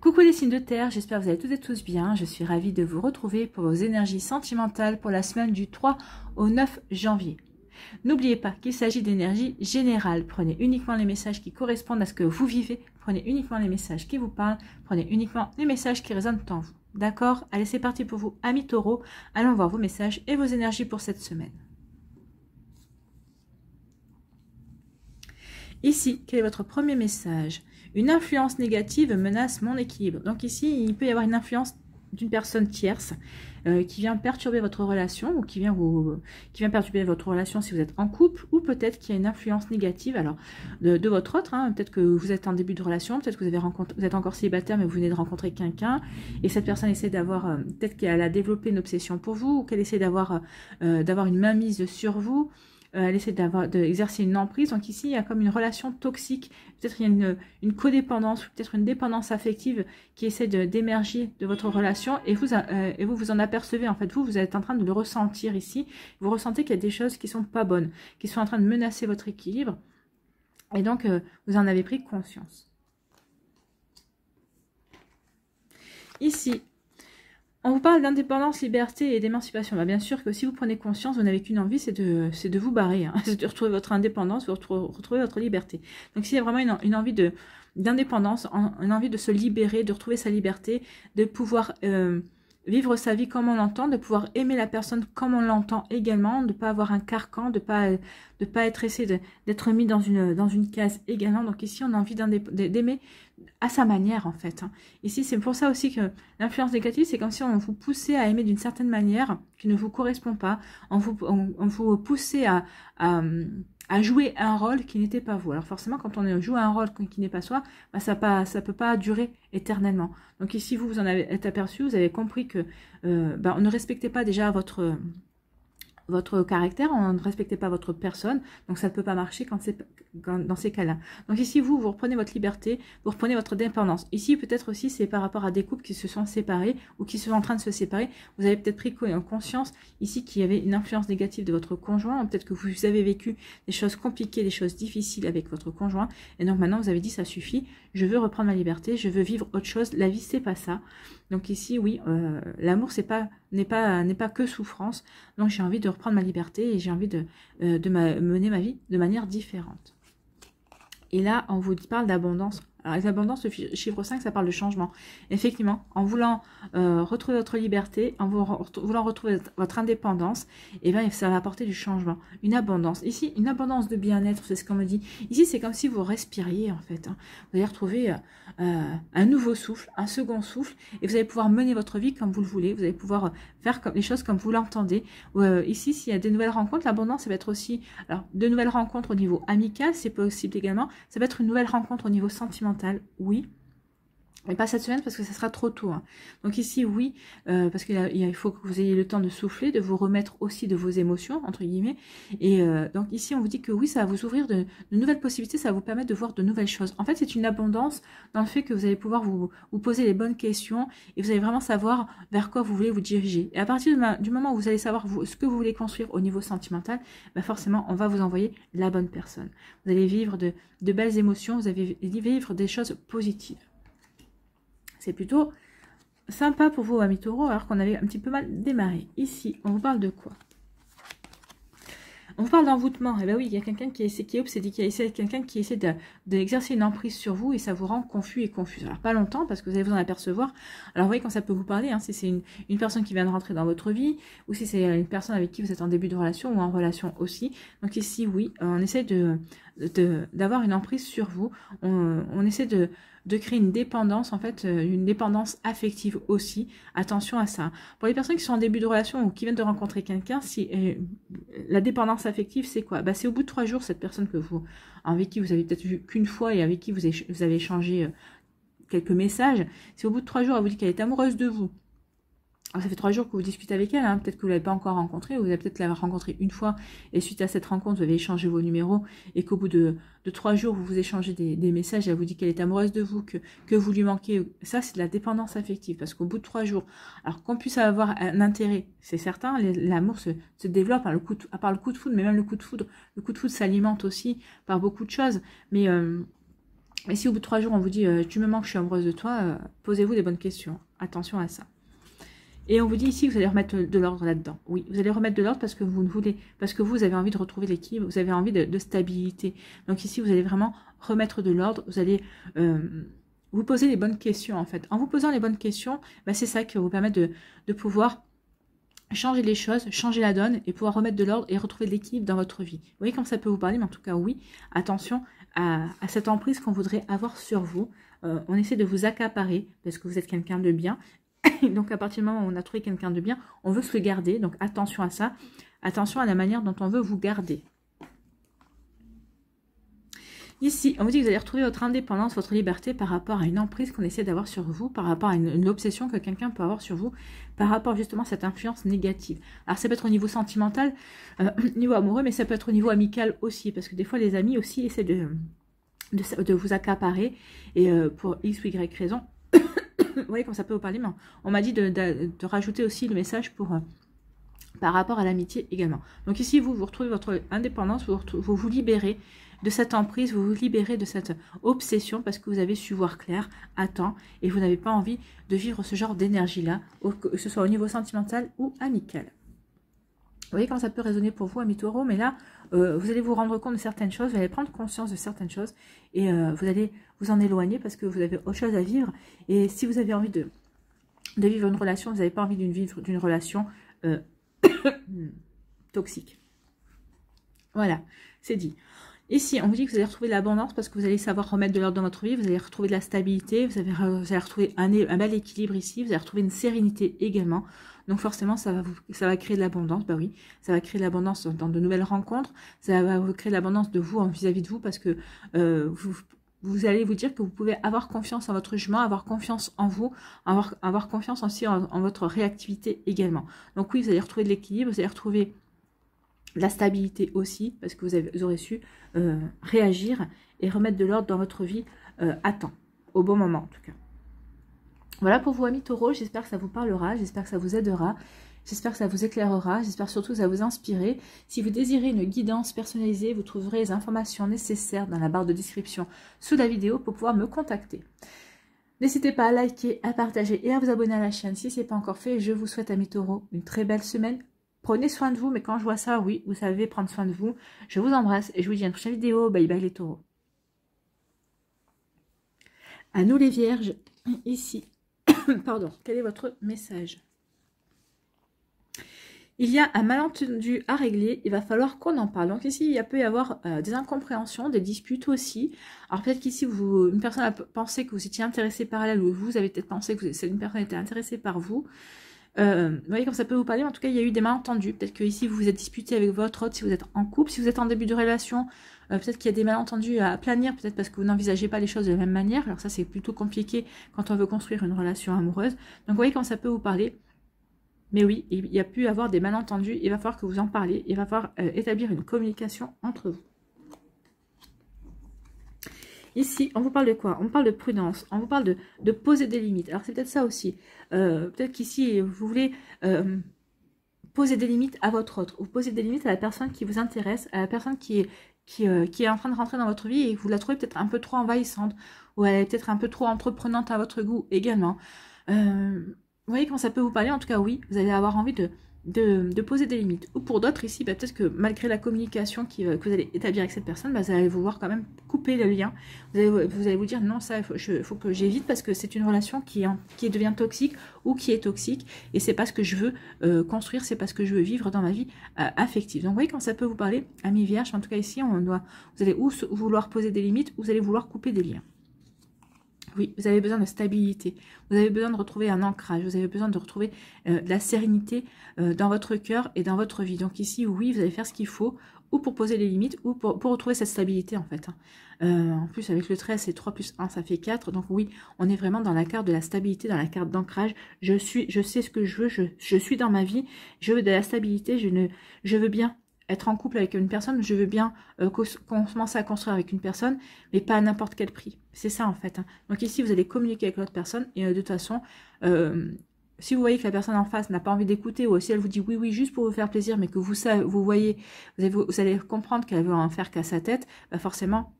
Coucou les signes de terre, j'espère que vous allez toutes et tous bien. Je suis ravie de vous retrouver pour vos énergies sentimentales pour la semaine du 3 au 9 janvier. N'oubliez pas qu'il s'agit d'énergie générale. Prenez uniquement les messages qui correspondent à ce que vous vivez. Prenez uniquement les messages qui vous parlent. Prenez uniquement les messages qui résonnent en vous. D'accord? Allez, c'est parti pour vous, amis taureaux. Allons voir vos messages et vos énergies pour cette semaine. Ici, quel est votre premier message? Une influence négative menace mon équilibre. Donc ici, il peut y avoir une influence d'une personne tierce qui vient perturber votre relation ou qui vient perturber votre relation si vous êtes en couple, ou peut-être qu'il y a une influence négative alors de votre autre. Hein. Peut-être que vous êtes en début de relation, peut-être que vous êtes encore célibataire mais vous venez de rencontrer quelqu'un et cette personne essaie d'avoir, peut-être qu'elle a développé une obsession pour vous ou qu'elle essaie d'avoir une mainmise sur vous. Elle essaie d'exercer une emprise. Donc ici, il y a comme une relation toxique. Peut-être il y a une codépendance, ou peut-être une dépendance affective qui essaie d'émerger de votre relation. Et vous en apercevez. En fait, vous êtes en train de le ressentir ici. Vous ressentez qu'il y a des choses qui sont pas bonnes, qui sont en train de menacer votre équilibre. Et donc, vous en avez pris conscience. Ici, on vous parle d'indépendance, liberté et d'émancipation. Bah, bien sûr que si vous prenez conscience, vous n'avez qu'une envie, c'est de vous barrer. Hein. C'est de retrouver votre indépendance, de retrouver votre liberté. Donc s'il y a vraiment une envie d'indépendance, une envie de se libérer, de retrouver sa liberté, de pouvoir vivre sa vie comme on l'entend, de pouvoir aimer la personne comme on l'entend également, de ne pas avoir un carcan, de pas être essayé d'être mis dans une case également. Donc ici, on a envie d'aimer à sa manière, en fait. Hein. Ici, c'est pour ça aussi que l'influence négative, c'est comme si on vous poussait à aimer d'une certaine manière qui ne vous correspond pas. On vous poussait à jouer un rôle qui n'était pas vous. Alors forcément, quand on joue un rôle qui n'est pas soi, bah, ça peut pas durer éternellement. Donc ici, vous en avez aperçu, vous avez compris que on ne respectait pas déjà votre caractère, on ne respectait pas votre personne, donc ça ne peut pas marcher dans ces cas-là. Donc ici, vous reprenez votre liberté, vous reprenez votre dépendance. Ici, peut-être aussi, c'est par rapport à des couples qui se sont séparés ou qui sont en train de se séparer. Vous avez peut-être pris conscience ici qu'il y avait une influence négative de votre conjoint, peut-être que vous avez vécu des choses compliquées, des choses difficiles avec votre conjoint, et donc maintenant, vous avez dit, ça suffit, je veux reprendre ma liberté, je veux vivre autre chose, la vie, c'est pas ça. Donc ici, oui, l'amour, n'est pas que souffrance. Donc j'ai envie de reprendre ma liberté et j'ai envie de mener ma vie de manière différente. Et là, on vous parle d'abondance. Alors l'abondance, le chiffre 5, ça parle de changement. Effectivement, en voulant retrouver votre liberté, en voulant retrouver votre indépendance, et bien ça va apporter du changement, une abondance. Ici, une abondance de bien-être, c'est ce qu'on me dit. Ici, c'est comme si vous respiriez en fait. Hein. Vous allez retrouver un nouveau souffle, un second souffle, et vous allez pouvoir mener votre vie comme vous le voulez. Vous allez pouvoir faire les choses comme vous l'entendez. Ici, s'il y a des nouvelles rencontres, l'abondance, ça va être aussi de nouvelles rencontres au niveau amical, c'est possible également. Ça va être une nouvelle rencontre au niveau sentimental. Oui, mais pas cette semaine parce que ça sera trop tôt. Hein. Donc ici, oui, parce qu'il faut que vous ayez le temps de souffler, de vous remettre aussi de vos émotions, entre guillemets. Et donc ici, on vous dit que oui, ça va vous ouvrir de nouvelles possibilités, ça va vous permettre de voir de nouvelles choses. En fait, c'est une abondance dans le fait que vous allez pouvoir vous poser les bonnes questions et vous allez vraiment savoir vers quoi vous voulez vous diriger. Et à partir du moment où vous allez savoir ce que vous voulez construire au niveau sentimental, bah forcément, on va vous envoyer la bonne personne. Vous allez vivre de belles émotions, vous allez vivre des choses positives. C'est plutôt sympa pour vous, amis taureaux, alors qu'on avait un petit peu mal démarré. Ici, on vous parle de quoi? On vous parle d'envoûtement. Eh bien oui, il y a quelqu'un qui est obsédé, quelqu'un qui essaie d'exercer une emprise sur vous et ça vous rend confus et confus. Alors pas longtemps parce que vous allez vous en apercevoir. Alors vous voyez quand ça peut vous parler, hein, si c'est une personne qui vient de rentrer dans votre vie ou si c'est une personne avec qui vous êtes en début de relation ou en relation aussi. Donc ici, oui, on essaie d'avoir une emprise sur vous. On essaie de créer une dépendance, en fait, une dépendance affective aussi. Attention à ça. Pour les personnes qui sont en début de relation ou qui viennent de rencontrer quelqu'un, la dépendance affective, c'est quoi? Bah, c'est au bout de 3 jours, cette personne avec qui vous avez peut-être vu qu'une fois et avec qui vous avez échangé quelques messages, c'est au bout de 3 jours, elle vous dit qu'elle est amoureuse de vous. Alors, ça fait 3 jours que vous discutez avec elle, hein. Peut-être que vous ne l'avez pas encore rencontrée, ou vous avez peut-être la rencontrée une fois, et suite à cette rencontre, vous avez échangé vos numéros, et qu'au bout de 3 jours, vous échangez des messages, elle vous dit qu'elle est amoureuse de vous, que vous lui manquez. Ça, c'est de la dépendance affective, parce qu'au bout de 3 jours, alors qu'on puisse avoir un intérêt, c'est certain, l'amour se développe par le coup de foudre, mais même le coup de foudre s'alimente aussi par beaucoup de choses, mais Et si au bout de 3 jours, on vous dit « tu me manques, je suis amoureuse de toi », posez-vous des bonnes questions. Attention à ça. Et on vous dit ici que vous allez remettre de l'ordre là-dedans. Oui, vous allez remettre de l'ordre parce que vous voulez, parce que vous avez envie de retrouver l'équilibre, vous avez envie de stabilité. Donc ici, vous allez vraiment remettre de l'ordre, vous allez vous poser les bonnes questions en fait. En vous posant les bonnes questions, bah, c'est ça qui va vous permettre de pouvoir changer les choses, changer la donne et pouvoir remettre de l'ordre et retrouver de l'équilibre dans votre vie. Vous voyez comme ça peut vous parler, mais en tout cas, oui, attention à cette emprise qu'on voudrait avoir sur vous. On essaie de vous accaparer parce que vous êtes quelqu'un de bien. Donc, à partir du moment où on a trouvé quelqu'un de bien, on veut se le garder. Donc, attention à ça. Attention à la manière dont on veut vous garder. Ici, on vous dit que vous allez retrouver votre indépendance, votre liberté par rapport à une emprise qu'on essaie d'avoir sur vous, par rapport à une obsession que quelqu'un peut avoir sur vous, par rapport justement à cette influence négative. Alors, ça peut être au niveau sentimental, niveau amoureux, mais ça peut être au niveau amical aussi, parce que des fois, les amis aussi essaient de vous accaparer, et pour X ou Y raison. Vous voyez comme ça peut vous parler, mais on m'a dit de rajouter aussi le message pour... par rapport à l'amitié également. Donc ici, vous retrouvez votre indépendance, vous vous libérez de cette emprise, vous vous libérez de cette obsession parce que vous avez su voir clair à temps et vous n'avez pas envie de vivre ce genre d'énergie-là, que ce soit au niveau sentimental ou amical. Vous voyez comment ça peut résonner pour vous, amis taureaux, mais là, vous allez vous rendre compte de certaines choses, vous allez prendre conscience de certaines choses et vous allez vous en éloigner parce que vous avez autre chose à vivre. Et si vous avez envie de vivre une relation, vous n'avez pas envie d'une relation toxique. Voilà, c'est dit. Ici, on vous dit que vous allez retrouver de l'abondance parce que vous allez savoir remettre de l'ordre dans votre vie, vous allez retrouver de la stabilité, vous allez retrouver un bel équilibre ici, vous allez retrouver une sérénité également. Donc forcément, ça va créer de l'abondance, bah oui, ça va créer de l'abondance dans de nouvelles rencontres, ça va vous créer de l'abondance de vous vis-à-vis de vous parce que vous allez vous dire que vous pouvez avoir confiance en votre jugement, avoir confiance en vous, avoir confiance aussi en votre réactivité également. Donc oui, vous allez retrouver de l'équilibre, vous allez retrouver la stabilité aussi, parce que vous aurez su réagir et remettre de l'ordre dans votre vie à temps, au bon moment en tout cas. Voilà pour vous amis taureaux, j'espère que ça vous parlera, j'espère que ça vous aidera, j'espère que ça vous éclairera, j'espère surtout que ça vous inspirera. Si vous désirez une guidance personnalisée, vous trouverez les informations nécessaires dans la barre de description sous la vidéo pour pouvoir me contacter. N'hésitez pas à liker, à partager et à vous abonner à la chaîne si ce n'est pas encore fait. Je vous souhaite amis taureaux une très belle semaine. Prenez soin de vous, mais quand je vois ça, oui, vous savez prendre soin de vous. Je vous embrasse et je vous dis à une prochaine vidéo. Bye bye les taureaux. À nous les vierges, ici. Pardon, quel est votre message? Il y a un malentendu à régler, il va falloir qu'on en parle. Donc ici, il peut y avoir des incompréhensions, des disputes aussi. Alors peut-être qu'ici, une personne a pensé que vous étiez intéressé par elle, ou vous avez peut-être pensé que une personne était intéressée par vous. Vous voyez comme ça peut vous parler, mais en tout cas il y a eu des malentendus, peut-être que ici vous vous êtes disputé avec votre autre si vous êtes en couple, si vous êtes en début de relation, peut-être qu'il y a des malentendus à planir, peut-être parce que vous n'envisagez pas les choses de la même manière, alors ça c'est plutôt compliqué quand on veut construire une relation amoureuse, donc vous voyez comme ça peut vous parler, mais oui, il y a pu avoir des malentendus, il va falloir que vous en parliez, il va falloir établir une communication entre vous. Ici, on vous parle de quoi? On parle de prudence, on vous parle de poser des limites. Alors, c'est peut-être ça aussi. Peut-être qu'ici, vous voulez poser des limites à votre autre. Vous posez des limites à la personne qui vous intéresse, à la personne qui est en train de rentrer dans votre vie et que vous la trouvez peut-être un peu trop envahissante ou elle est peut-être un peu trop entreprenante à votre goût également. Vous voyez comment ça peut vous parler? En tout cas, oui, vous allez avoir envie de poser des limites. Ou pour d'autres ici, bah, peut-être que malgré la communication que vous allez établir avec cette personne, bah, vous allez vouloir quand même couper le lien. Vous allez vous dire non, ça il faut que j'évite parce que c'est une relation qui devient toxique ou qui est toxique et c'est pas ce que je veux construire, c'est pas ce que je veux vivre dans ma vie affective. Donc vous voyez quand ça peut vous parler, amis vierges, en tout cas ici vous allez ou vouloir poser des limites ou vous allez vouloir couper des liens. Oui, vous avez besoin de stabilité, vous avez besoin de retrouver un ancrage, vous avez besoin de retrouver de la sérénité dans votre cœur et dans votre vie. Donc ici, oui, vous allez faire ce qu'il faut, ou pour poser les limites, ou pour retrouver cette stabilité en fait. En plus, avec le 13, c'est 3 plus 1, ça fait 4. Donc oui, on est vraiment dans la carte de la stabilité, dans la carte d'ancrage. Je sais ce que je veux, je suis dans ma vie, je veux de la stabilité, je veux bien être en couple avec une personne, je veux bien commencer à construire avec une personne, mais pas à n'importe quel prix. C'est ça en fait. Donc ici, vous allez communiquer avec l'autre personne et de toute façon, si vous voyez que la personne en face n'a pas envie d'écouter ou si elle vous dit oui, oui, juste pour vous faire plaisir, mais que vous allez comprendre qu'elle veut en faire qu'à sa tête, bah forcément,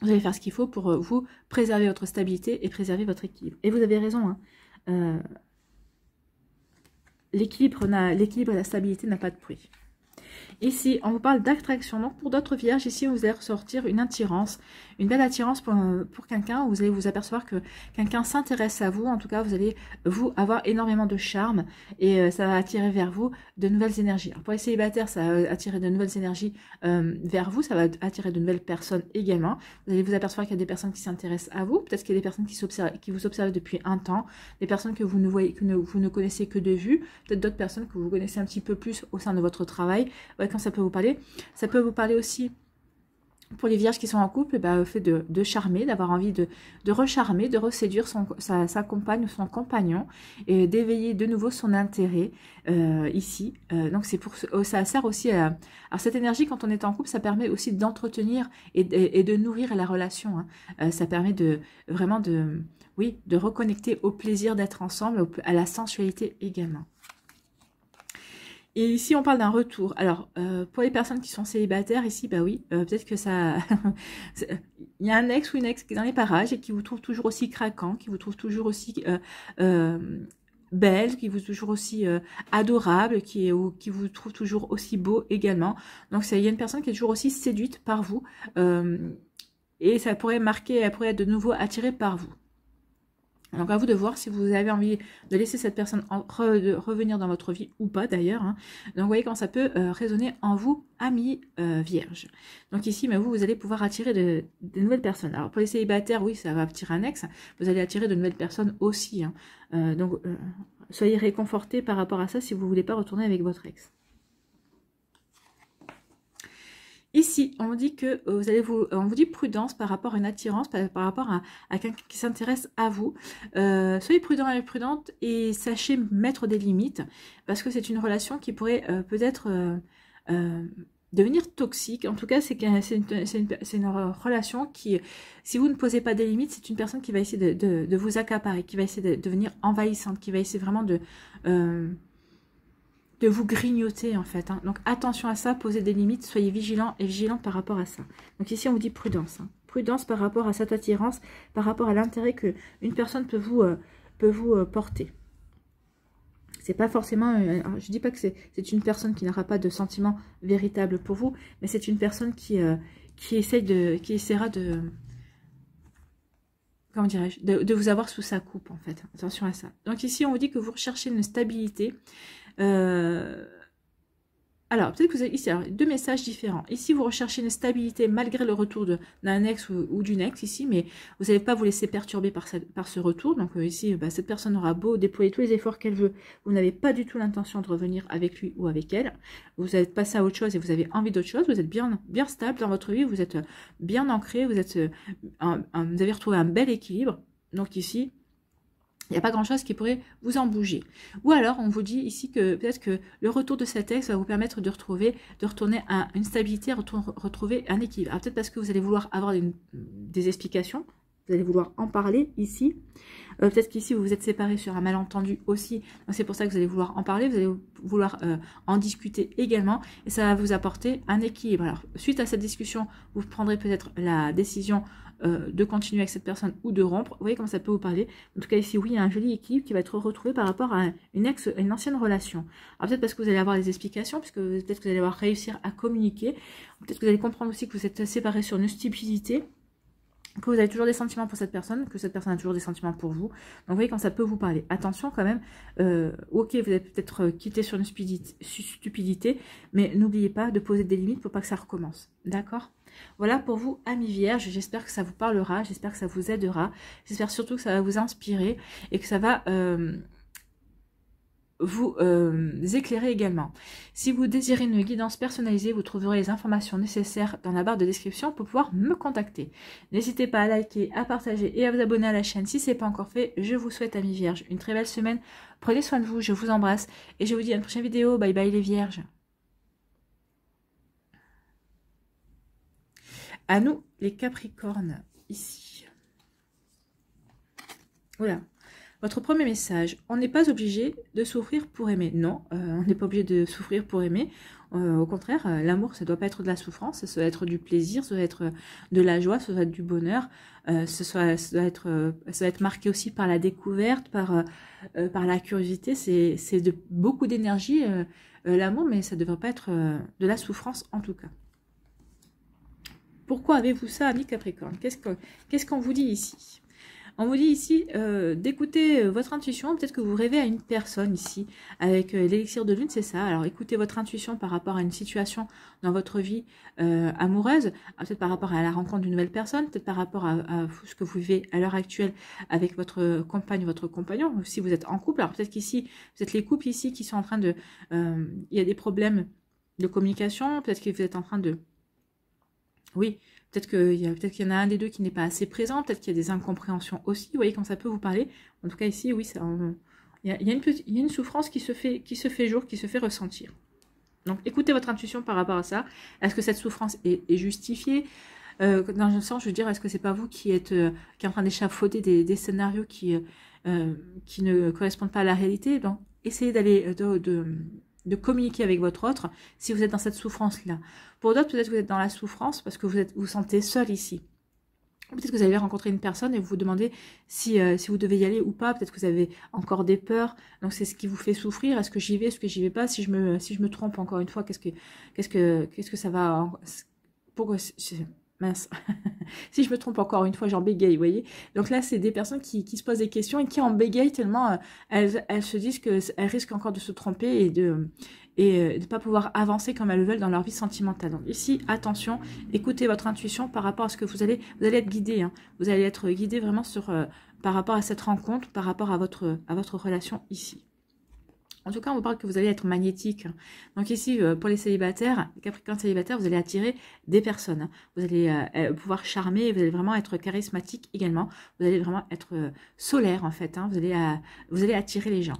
Vous allez faire ce qu'il faut pour vous préserver votre stabilité et préserver votre équilibre. Et vous avez raison, hein. L'équilibre et la stabilité n'a pas de prix. Ici, on vous parle d'attraction. Donc, pour d'autres vierges, ici, vous allez ressortir une attirance, une belle attirance pour quelqu'un. Vous allez vous apercevoir que quelqu'un s'intéresse à vous. En tout cas, vous allez, vous, avoir énormément de charme et ça va attirer vers vous de nouvelles énergies. Alors, pour les célibataires, ça va attirer de nouvelles énergies vers vous. Ça va attirer de nouvelles personnes également. Vous allez vous apercevoir qu'il y a des personnes qui s'intéressent à vous. Peut-être qu'il y a des personnes qui vous observent depuis un temps. Des personnes que vous ne voyez, vous ne connaissez que de vue. Peut-être d'autres personnes que vous connaissez un petit peu plus au sein de votre travail. Ouais, quand ça peut vous parler. Ça peut vous parler aussi pour les vierges qui sont en couple, le fait de charmer, d'avoir envie de recharmer, de reséduire sa compagne ou son compagnon et d'éveiller de nouveau son intérêt ici. Donc c'est pour ça sert aussi à cette énergie quand on est en couple, ça permet aussi d'entretenir et de nourrir la relation. Hein. Ça permet vraiment de reconnecter au plaisir d'être ensemble, à la sensualité également. Et ici, on parle d'un retour. Alors, pour les personnes qui sont célibataires, ici, peut-être que ça... Il y a un ex ou une ex qui est dans les parages et qui vous trouve toujours aussi craquant, qui vous trouve toujours aussi belle, qui vous trouve toujours aussi adorable, qui vous trouve toujours aussi beau également. Donc, il y a une personne qui est toujours aussi séduite par vous. Et ça pourrait marquer, elle pourrait être de nouveau attirée par vous. Donc à vous de voir si vous avez envie de laisser cette personne revenir dans votre vie ou pas d'ailleurs. Hein. Donc vous voyez quand ça peut résonner en vous, amis vierges. Donc ici, vous allez pouvoir attirer de nouvelles personnes. Alors pour les célibataires, oui, ça va attirer un ex. Vous allez attirer de nouvelles personnes aussi. Hein. Donc soyez réconfortés par rapport à ça si vous ne voulez pas retourner avec votre ex. Ici, on dit que on vous dit prudence par rapport à une attirance, par rapport à quelqu'un qui s'intéresse à vous. Soyez prudent et prudente et sachez mettre des limites parce que c'est une relation qui pourrait peut-être devenir toxique. En tout cas, c'est une relation qui, si vous ne posez pas des limites, c'est une personne qui va essayer de vous accaparer, qui va essayer de devenir envahissante, qui va essayer vraiment de vous grignoter en fait. Hein. Donc attention à ça, posez des limites, soyez vigilants et vigilantes par rapport à ça. Donc ici on vous dit prudence. Hein. Prudence par rapport à cette attirance, par rapport à l'intérêt qu'une personne peut vous porter. C'est pas forcément, je dis pas que c'est une personne qui n'aura pas de sentiments véritables pour vous, mais c'est une personne qui essaiera de... Comment dirais-je, de vous avoir sous sa coupe en fait. Attention à ça. Donc ici on vous dit que vous recherchez une stabilité. Alors, peut-être que vous avez ici deux messages différents. Ici, vous recherchez une stabilité malgré le retour d'un ex ou d'une ex ici, mais vous n'allez pas vous laisser perturber par ce retour. Donc ici, cette personne aura beau déployer tous les efforts qu'elle veut. Vous n'avez pas du tout l'intention de revenir avec lui ou avec elle. Vous êtes passé à autre chose et vous avez envie d'autre chose. Vous êtes bien stable dans votre vie, vous êtes bien ancré, vous avez retrouvé un bel équilibre. Donc ici, il n'y a pas grand-chose qui pourrait vous en bouger. Ou alors, on vous dit ici que peut-être que le retour de cet ex va vous permettre de retourner à une stabilité, retrouver un équilibre. Peut-être parce que vous allez vouloir avoir des explications, vous allez vouloir en parler ici. Peut-être qu'ici, vous vous êtes séparés sur un malentendu aussi. C'est pour ça que vous allez vouloir en parler, vous allez vouloir en discuter également. Et ça va vous apporter un équilibre. Alors, suite à cette discussion, vous prendrez peut-être la décision de continuer avec cette personne ou de rompre. Vous voyez comment ça peut vous parler. En tout cas, ici, oui, il y a un joli équilibre qui va être retrouvé par rapport à une ancienne relation. Alors, peut-être parce que vous allez avoir des explications, puisque peut-être que vous allez avoir réussir à communiquer. Peut-être que vous allez comprendre aussi que vous êtes séparés sur une stupidité, que vous avez toujours des sentiments pour cette personne, que cette personne a toujours des sentiments pour vous. Donc, vous voyez quand ça peut vous parler. Attention quand même, ok, vous êtes peut-être quitté sur une stupidité, mais n'oubliez pas de poser des limites pour pas que ça recommence. D'accord ? Voilà pour vous, amis vierges. J'espère que ça vous parlera, j'espère que ça vous aidera. J'espère surtout que ça va vous inspirer et que ça va... vous éclairer également. Si vous désirez une guidance personnalisée, vous trouverez les informations nécessaires dans la barre de description pour pouvoir me contacter. N'hésitez pas à liker, à partager et à vous abonner à la chaîne si ce n'est pas encore fait. Je vous souhaite, amis vierges, une très belle semaine. Prenez soin de vous, je vous embrasse et je vous dis à une prochaine vidéo. Bye bye les vierges. À nous les capricornes, ici. Voilà. Votre premier message, on n'est pas obligé de souffrir pour aimer. Non, on n'est pas obligé de souffrir pour aimer. Au contraire, l'amour, ça ne doit pas être de la souffrance, ça doit être du plaisir, ça doit être de la joie, ça doit être du bonheur. Ça doit être marqué aussi par la découverte, par la curiosité. C'est de beaucoup d'énergie, l'amour, mais ça ne devrait pas être de la souffrance en tout cas. Pourquoi avez-vous ça, ami Capricorne? Qu'est-ce qu'on vous dit ici? On vous dit ici d'écouter votre intuition. Peut-être que vous rêvez à une personne ici avec l'élixir de lune, c'est ça. Alors écoutez votre intuition par rapport à une situation dans votre vie amoureuse, peut-être par rapport à la rencontre d'une nouvelle personne, peut-être par rapport à ce que vous vivez à l'heure actuelle avec votre compagne, votre compagnon, ou si vous êtes en couple. Alors peut-être qu'ici, vous êtes les couples ici qui sont en train de... il y a des problèmes de communication, peut-être que vous êtes en train de... Oui, peut-être qu'il y en a un des deux qui n'est pas assez présent, peut-être qu'il y a des incompréhensions aussi. Vous voyez comme ça peut vous parler. En tout cas ici, oui, il y a une souffrance qui se fait jour, qui se fait ressentir. Donc écoutez votre intuition par rapport à ça. Est-ce que cette souffrance est justifiée? Dans un sens, je veux dire, est-ce que c'est pas vous qui êtes en train d'échafauder des scénarios qui ne correspondent pas à la réalité? Donc essayez d'aller de communiquer avec votre autre si vous êtes dans cette souffrance-là. Pour d'autres, peut-être que vous êtes dans la souffrance parce que vous sentez seul ici. Peut-être que vous avez rencontré une personne et vous vous demandez si vous devez y aller ou pas. Peut-être que vous avez encore des peurs. Donc c'est ce qui vous fait souffrir. Est-ce que j'y vais? Est-ce que j'y vais pas? Si je me trompe encore une fois, qu'est-ce que ça va... Mince. Si je me trompe encore une fois, j'en bégaye, vous voyez. Donc là, c'est des personnes qui se posent des questions et qui en bégayent tellement elles se disent qu'elles risquent encore de se tromper et de ne pas pouvoir avancer comme elles le veulent dans leur vie sentimentale. Donc ici, attention, écoutez votre intuition par rapport à ce que vous allez être guidé. Hein. Vous allez être guidé vraiment par rapport à cette rencontre, par rapport à votre relation ici. En tout cas, on vous parle que vous allez être magnétique. Donc ici, pour les célibataires, les Capricornes célibataires, vous allez attirer des personnes. Vous allez pouvoir charmer, vous allez vraiment être charismatique également. Vous allez vraiment être solaire en fait. Hein. Vous allez attirer les gens.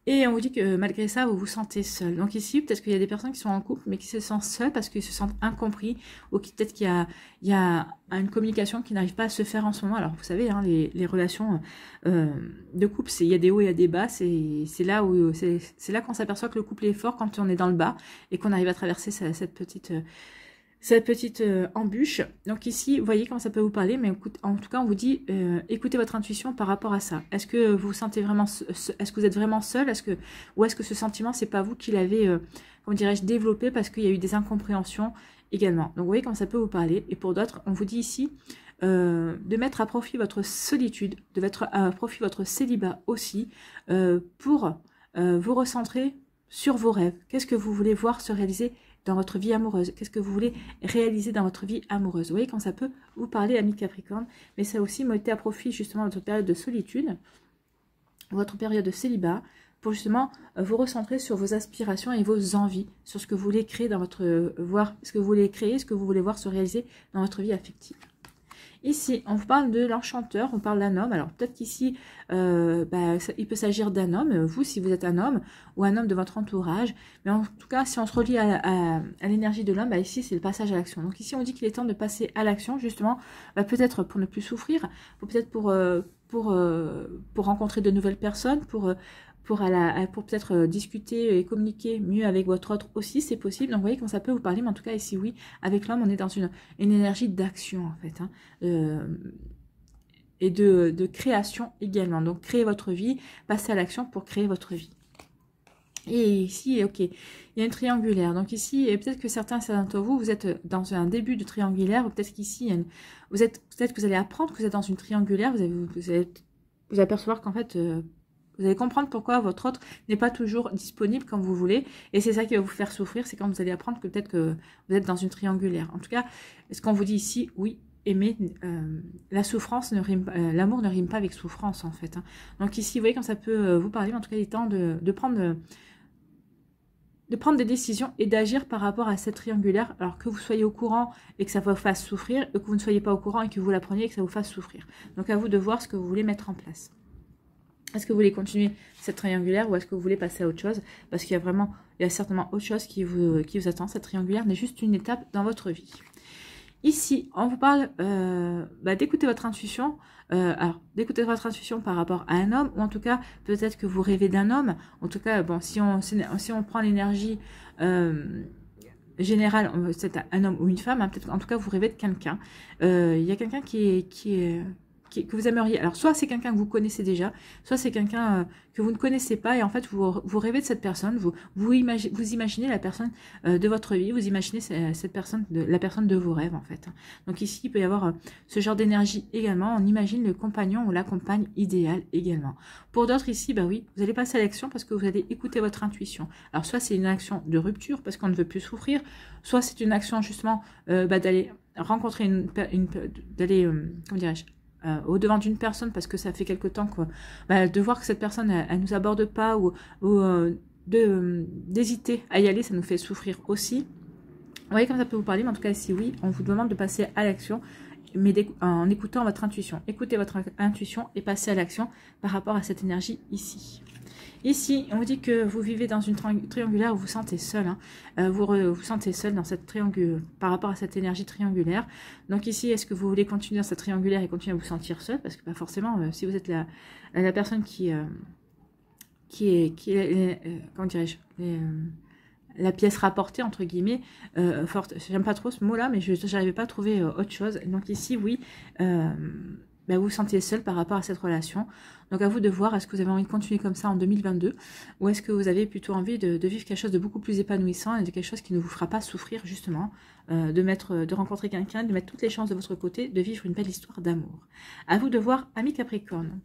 Et on vous dit que malgré ça, vous vous sentez seul. Donc ici, peut-être qu'il y a des personnes qui sont en couple, mais qui se sentent seules parce qu'ils se sentent incompris, ou peut-être qu'il y a une communication qui n'arrive pas à se faire en ce moment. Alors vous savez, hein, les relations de couple, il y a des hauts et il y a des bas. C'est là qu'on s'aperçoit que le couple est fort quand on est dans le bas et qu'on arrive à traverser cette petite embûche. Donc ici, vous voyez comment ça peut vous parler, mais en tout cas, on vous dit, écoutez votre intuition par rapport à ça. Est-ce que vous sentez vraiment, est-ce que vous êtes vraiment seul, ou est-ce que ce sentiment, c'est pas vous qui l'avez, comment dirais-je, développé parce qu'il y a eu des incompréhensions également. Donc vous voyez comment ça peut vous parler. Et pour d'autres, on vous dit ici de mettre à profit votre solitude, de mettre à profit votre célibat aussi, pour vous recentrer sur vos rêves. Qu'est-ce que vous voulez voir se réaliser dans votre vie amoureuse? Qu'est-ce que vous voulez réaliser dans votre vie amoureuse? Vous voyez quand ça peut vous parler, amis Capricorne, mais ça aussi mettez à profit justement votre période de solitude, votre période de célibat, pour justement vous recentrer sur vos aspirations et vos envies, sur ce que vous voulez créer dans votre ce que vous voulez créer, ce que vous voulez voir se réaliser dans votre vie affective. Ici, on vous parle de l'enchanteur, on parle d'un homme. Alors peut-être qu'ici, il peut s'agir d'un homme, vous si vous êtes un homme, ou un homme de votre entourage. Mais en tout cas, si on se relie à l'énergie de l'homme, ici c'est le passage à l'action. Donc ici on dit qu'il est temps de passer à l'action, justement, peut-être pour ne plus souffrir, peut-être pour rencontrer de nouvelles personnes, pour peut-être discuter et communiquer mieux avec votre autre aussi, c'est possible. Donc vous voyez comment ça peut vous parler, mais en tout cas ici oui, avec l'homme on est dans une énergie d'action en fait, hein, et de création également. Donc créez votre vie, passez à l'action pour créer votre vie. Et ici, ok, il y a une triangulaire. Donc ici, peut-être que certains d'entre vous, vous êtes dans un début de triangulaire, ou peut-être qu'ici, peut-être que vous allez apprendre que vous êtes dans une triangulaire, vous allez apercevoir qu'en fait... vous allez comprendre pourquoi votre autre n'est pas toujours disponible comme vous voulez. Et c'est ça qui va vous faire souffrir. C'est quand vous allez apprendre que peut-être que vous êtes dans une triangulaire. En tout cas, ce qu'on vous dit ici, oui, aimer, la souffrance ne rime pas, l'amour ne rime pas avec souffrance en fait. Hein. Donc ici, vous voyez quand ça peut vous parler. Mais en tout cas, il est temps de prendre des décisions et d'agir par rapport à cette triangulaire. Alors que vous soyez au courant et que ça vous fasse souffrir, et que vous ne soyez pas au courant et que vous l'appreniez et que ça vous fasse souffrir. Donc à vous de voir ce que vous voulez mettre en place. Est-ce que vous voulez continuer cette triangulaire ou est-ce que vous voulez passer à autre chose? Parce qu'il y a certainement autre chose qui vous attend. Cette triangulaire n'est juste une étape dans votre vie. Ici, on vous parle d'écouter votre intuition. Alors, d'écouter votre intuition par rapport à un homme, ou en tout cas, peut-être que vous rêvez d'un homme. En tout cas, bon, si on prend l'énergie générale, c'est un homme ou une femme, hein, peut-être en tout cas, vous rêvez de quelqu'un. Il y a quelqu'un que vous aimeriez. Alors, soit c'est quelqu'un que vous connaissez déjà, soit c'est quelqu'un que vous ne connaissez pas, et en fait, vous rêvez de cette personne, vous imaginez la personne de votre vie, vous imaginez cette personne, la personne de vos rêves, en fait. Donc ici, il peut y avoir ce genre d'énergie également. On imagine le compagnon ou la compagne idéale également. Pour d'autres ici, bah oui, vous allez passer à l'action parce que vous allez écouter votre intuition. Alors, soit c'est une action de rupture parce qu'on ne veut plus souffrir, soit c'est une action justement d'aller rencontrer d'aller, comment dirais-je, au-devant d'une personne parce que ça fait quelque temps que, de voir que cette personne elle nous aborde pas ou d'hésiter à y aller, ça nous fait souffrir aussi. Vous voyez comme ça peut vous parler, mais en tout cas ici oui, on vous demande de passer à l'action, mais en écoutant votre intuition. Écoutez votre intuition et passez à l'action par rapport à cette énergie ici. Ici, on vous dit que vous vivez dans une triangulaire où vous sentez seul. Hein. Vous sentez seul dans cette triangulaire par rapport à cette énergie triangulaire. Donc ici, est-ce que vous voulez continuer dans cette triangulaire et continuer à vous sentir seul? Parce que pas forcément, si vous êtes la personne qui est comment dirais-je, la pièce rapportée, entre guillemets, j'aime pas trop ce mot-là, mais je n'arrivais pas à trouver autre chose. Donc ici, oui, vous vous sentez seul par rapport à cette relation. Donc à vous de voir, est-ce que vous avez envie de continuer comme ça en 2022 ou est-ce que vous avez plutôt envie de vivre quelque chose de beaucoup plus épanouissant et de quelque chose qui ne vous fera pas souffrir justement, de rencontrer quelqu'un, de mettre toutes les chances de votre côté, de vivre une belle histoire d'amour. À vous de voir, amis Capricorne.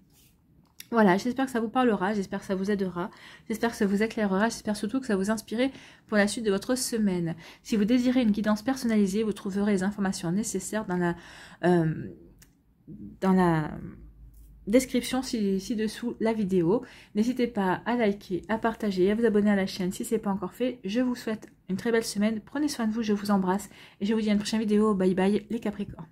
Voilà, j'espère que ça vous parlera, j'espère que ça vous aidera, j'espère que ça vous éclairera, j'espère surtout que ça vous inspirera pour la suite de votre semaine. Si vous désirez une guidance personnalisée, vous trouverez les informations nécessaires dans la description ci-dessous la vidéo. N'hésitez pas à liker, à partager et à vous abonner à la chaîne si ce n'est pas encore fait. Je vous souhaite une très belle semaine, prenez soin de vous, je vous embrasse et je vous dis à une prochaine vidéo. Bye bye les Capricornes.